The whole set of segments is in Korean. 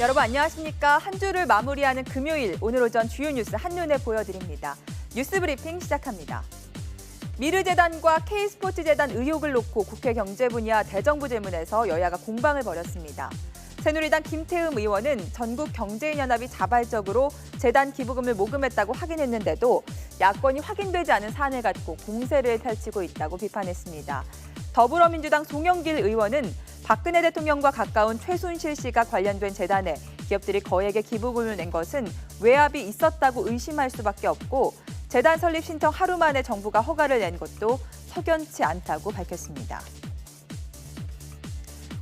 여러분 안녕하십니까? 한 주를 마무리하는 금요일 오늘 오전 주요 뉴스 한눈에 보여드립니다. 뉴스 브리핑 시작합니다. 미르재단과 K스포츠재단 의혹을 놓고 국회 경제분야 대정부 질문에서 여야가 공방을 벌였습니다. 새누리당 김태흠 의원은 전국 경제인연합이 자발적으로 재단 기부금을 모금했다고 확인했는데도 야권이 확인되지 않은 사안을 갖고 공세를 펼치고 있다고 비판했습니다. 더불어민주당 송영길 의원은 박근혜 대통령과 가까운 최순실 씨가 관련된 재단에 기업들이 거액의 기부금을 낸 것은 외압이 있었다고 의심할 수밖에 없고 재단 설립 신청 하루 만에 정부가 허가를 낸 것도 석연치 않다고 밝혔습니다.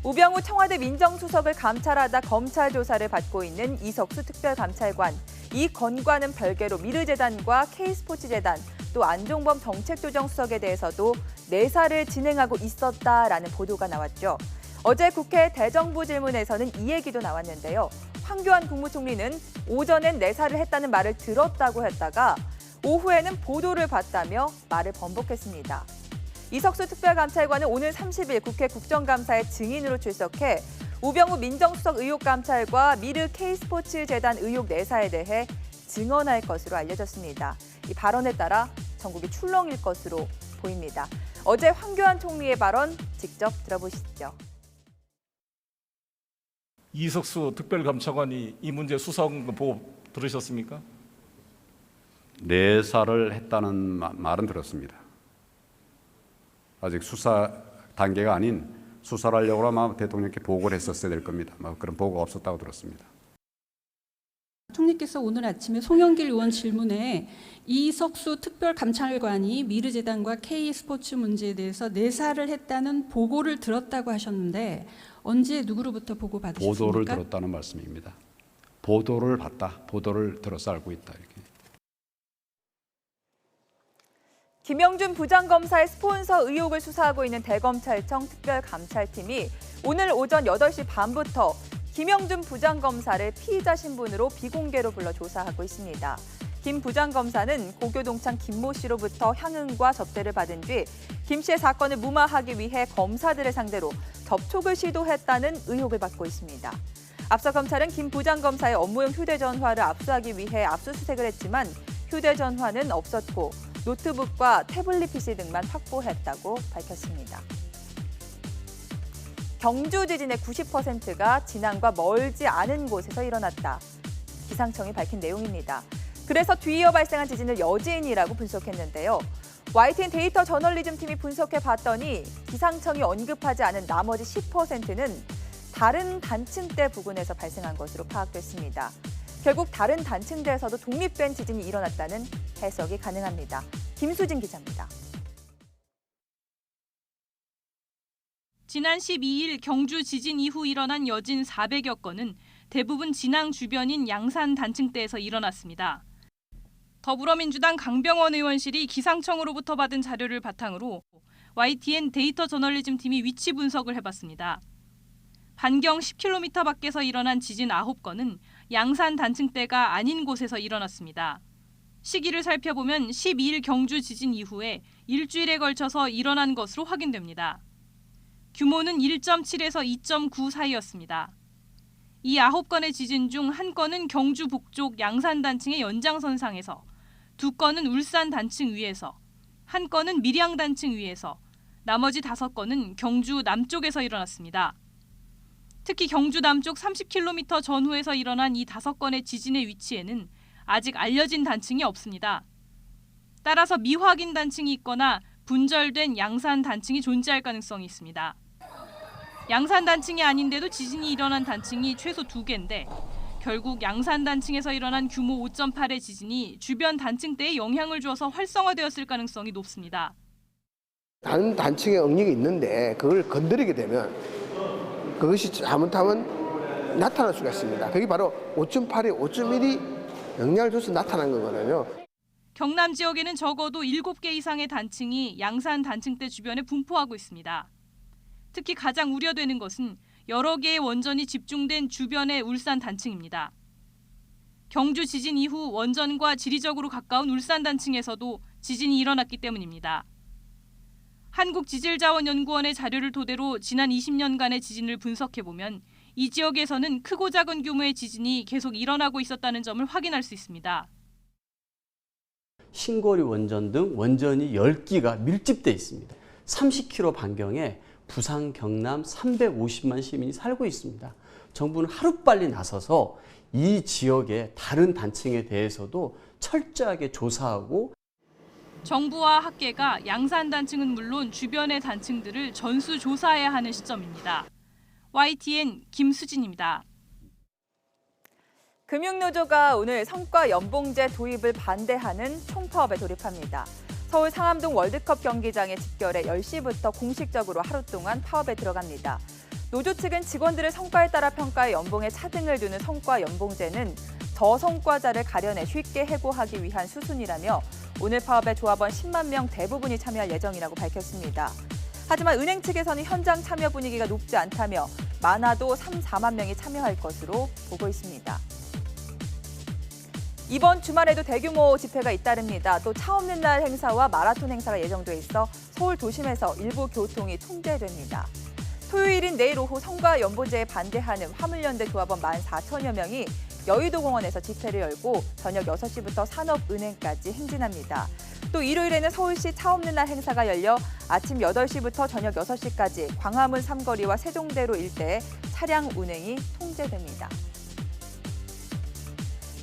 우병우 청와대 민정수석을 감찰하다 검찰 조사를 받고 있는 이석수 특별감찰관. 이 건과는 별개로 미르재단과 K스포츠재단 또 안종범 정책조정수석에 대해서도 내사를 진행하고 있었다라는 보도가 나왔죠. 어제 국회 대정부 질문에서는 이 얘기도 나왔는데요. 황교안 국무총리는 오전엔 내사를 했다는 말을 들었다고 했다가 오후에는 보도를 봤다며 말을 번복했습니다. 이석수 특별감찰관은 오늘 30일 국회 국정감사에 증인으로 출석해 우병우 민정수석 의혹 감찰과 미르 K스포츠재단 의혹 내사에 대해 증언할 것으로 알려졌습니다. 이 발언에 따라 전국이 출렁일 것으로 보입니다. 어제 황교안 총리의 발언 직접 들어보시죠. 이석수 특별감찰관이 이 문제 수사한 거 보고 들으셨습니까? 내사를 했다는 말은 들었습니다. 아직 수사 단계가 아닌 수사를 하려고 아마 대통령께 보고를 했었어야 될 겁니다. 그런 보고가 없었다고 들었습니다. 총리께서 오늘 아침에 송영길 의원 질문에 이석수 특별감찰관이 미르재단과 K스포츠 문제에 대해서 내사를 했다는 보고를 들었다고 하셨는데 언제 누구로부터 보고 받으셨습니까? 보도를 들었다는 말씀입니다. 보도를 봤다, 보도를 들어서 알고 있다. 이렇게. 김영준 부장검사의 스폰서 의혹을 수사하고 있는 대검찰청 특별감찰팀이 오늘 오전 8시 반부터 김영준 부장검사를 피의자 신분으로 비공개로 불러 조사하고 있습니다. 김 부장검사는 고교동창 김모 씨로부터 향응과 접대를 받은 뒤 김 씨의 사건을 무마하기 위해 검사들을 상대로 접촉을 시도했다는 의혹을 받고 있습니다. 앞서 검찰은 김 부장검사의 업무용 휴대전화를 압수하기 위해 압수수색을 했지만 휴대전화는 없었고 노트북과 태블릿 PC 등만 확보했다고 밝혔습니다. 경주 지진의 90%가 진앙과 멀지 않은 곳에서 일어났다. 기상청이 밝힌 내용입니다. 그래서 뒤이어 발생한 지진을 여진이라고 분석했는데요. YTN 데이터 저널리즘 팀이 분석해 봤더니 기상청이 언급하지 않은 나머지 10%는 다른 단층대 부근에서 발생한 것으로 파악됐습니다. 결국 다른 단층대에서도 독립된 지진이 일어났다는 해석이 가능합니다. 김수진 기자입니다. 지난 12일 경주 지진 이후 일어난 여진 400여 건은 대부분 진앙 주변인 양산 단층대에서 일어났습니다. 더불어민주당 강병원 의원실이 기상청으로부터 받은 자료를 바탕으로 YTN 데이터 저널리즘 팀이 위치 분석을 해봤습니다. 반경 10km 밖에서 일어난 지진 9건은 양산 단층대가 아닌 곳에서 일어났습니다. 시기를 살펴보면 12일 경주 지진 이후에 일주일에 걸쳐서 일어난 것으로 확인됩니다. 규모는 1.7에서 2.9 사이였습니다. 이 9건의 지진 중 1건은 경주 북쪽 양산 단층의 연장선상에서, 2건은 울산 단층 위에서, 1건은 밀양 단층 위에서, 나머지 5건은 경주 남쪽에서 일어났습니다. 특히 경주 남쪽 30km 전후에서 일어난 이 5건의 지진의 위치에는 아직 알려진 단층이 없습니다. 따라서 미확인 단층이 있거나 분절된 양산 단층이 존재할 가능성이 있습니다. 양산 단층이 아닌데도 지진이 일어난 단층이 최소 2개인데 결국 양산 단층에서 일어난 규모 5.8의 지진이 주변 단층대에 영향을 주어서 활성화되었을 가능성이 높습니다. 다른 단층에 응력이 있는데 그걸 건드리게 되면 그것이 잘못하면 나타날 수가 있습니다. 그게 바로 5.8에 5.1이 영향을 줘서 나타난 거거든요. 경남 지역에는 적어도 7개 이상의 단층이 양산 단층대 주변에 분포하고 있습니다. 특히 가장 우려되는 것은 여러 개의 원전이 집중된 주변의 울산 단층입니다. 경주 지진 이후 원전과 지리적으로 가까운 울산 단층에서도 지진이 일어났기 때문입니다. 한국지질자원연구원의 자료를 토대로 지난 20년간의 지진을 분석해보면 이 지역에서는 크고 작은 규모의 지진이 계속 일어나고 있었다는 점을 확인할 수 있습니다. 신고리 원전 등 원전이 10기가 밀집돼 있습니다. 30km 반경에 부산, 경남 350만 시민이 살고 있습니다. 정부는 하루빨리 나서서 이 지역의 다른 단층에 대해서도 철저하게 조사하고 정부와 학계가 양산 단층은 물론 주변의 단층들을 전수조사해야 하는 시점입니다. YTN 김수진입니다. 금융노조가 오늘 성과 연봉제 도입을 반대하는 총파업에 돌입합니다. 서울 상암동 월드컵 경기장에 집결해 10시부터 공식적으로 하루 동안 파업에 들어갑니다. 노조 측은 직원들의 성과에 따라 평가해 연봉에 차등을 두는 성과 연봉제는 저성과자를 가려내 쉽게 해고하기 위한 수순이라며 오늘 파업에 조합원 10만 명 대부분이 참여할 예정이라고 밝혔습니다. 하지만 은행 측에서는 현장 참여 분위기가 높지 않다며 많아도 3, 4만 명이 참여할 것으로 보고 있습니다. 이번 주말에도 대규모 집회가 잇따릅니다. 또 차 없는 날 행사와 마라톤 행사가 예정돼 있어 서울 도심에서 일부 교통이 통제됩니다. 토요일인 내일 오후 성과 연봉제에 반대하는 화물연대 조합원 14,000여 명이 여의도 공원에서 집회를 열고 저녁 6시부터 산업은행까지 행진합니다. 또 일요일에는 서울시 차 없는 날 행사가 열려 아침 8시부터 저녁 6시까지 광화문 삼거리와 세종대로 일대에 차량 운행이 통제됩니다.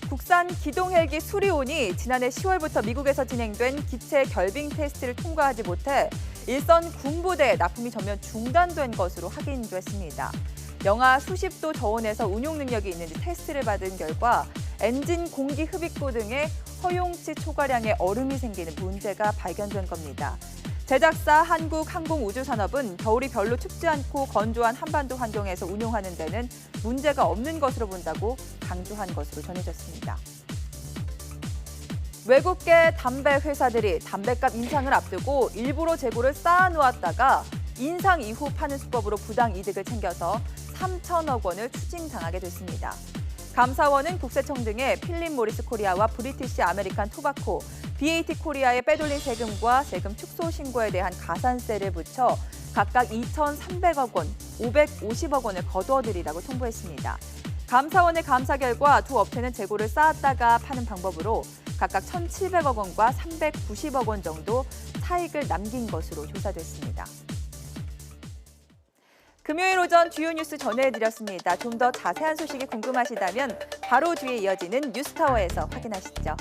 국산 기동 헬기 수리온이 지난해 10월부터 미국에서 진행된 기체 결빙 테스트를 통과하지 못해 일선 군부대에 납품이 전면 중단된 것으로 확인됐습니다. 영하 수십 도 저온에서 운용 능력이 있는지 테스트를 받은 결과 엔진 공기 흡입구 등의 허용치 초과량의 얼음이 생기는 문제가 발견된 겁니다. 제작사 한국항공우주산업은 겨울이 별로 춥지 않고 건조한 한반도 환경에서 운용하는 데는 문제가 없는 것으로 본다고 강조한 것으로 전해졌습니다. 외국계 담배 회사들이 담배값 인상을 앞두고 일부러 재고를 쌓아놓았다가 인상 이후 파는 수법으로 부당 이득을 챙겨서 3천억 원을 추징당하게 됐습니다. 감사원은 국세청 등의 필립 모리스 코리아와 브리티시 아메리칸 토바코, BAT 코리아에 빼돌린 세금과 세금 축소 신고에 대한 가산세를 붙여 각각 2,300억 원, 550억 원을 거두어들이라고 통보했습니다. 감사원의 감사 결과 두 업체는 재고를 쌓았다가 파는 방법으로 각각 1,700억 원과 390억 원 정도 차익을 남긴 것으로 조사됐습니다. 금요일 오전 주요 뉴스 전해드렸습니다. 좀 더 자세한 소식이 궁금하시다면 바로 뒤에 이어지는 뉴스타워에서 확인하시죠.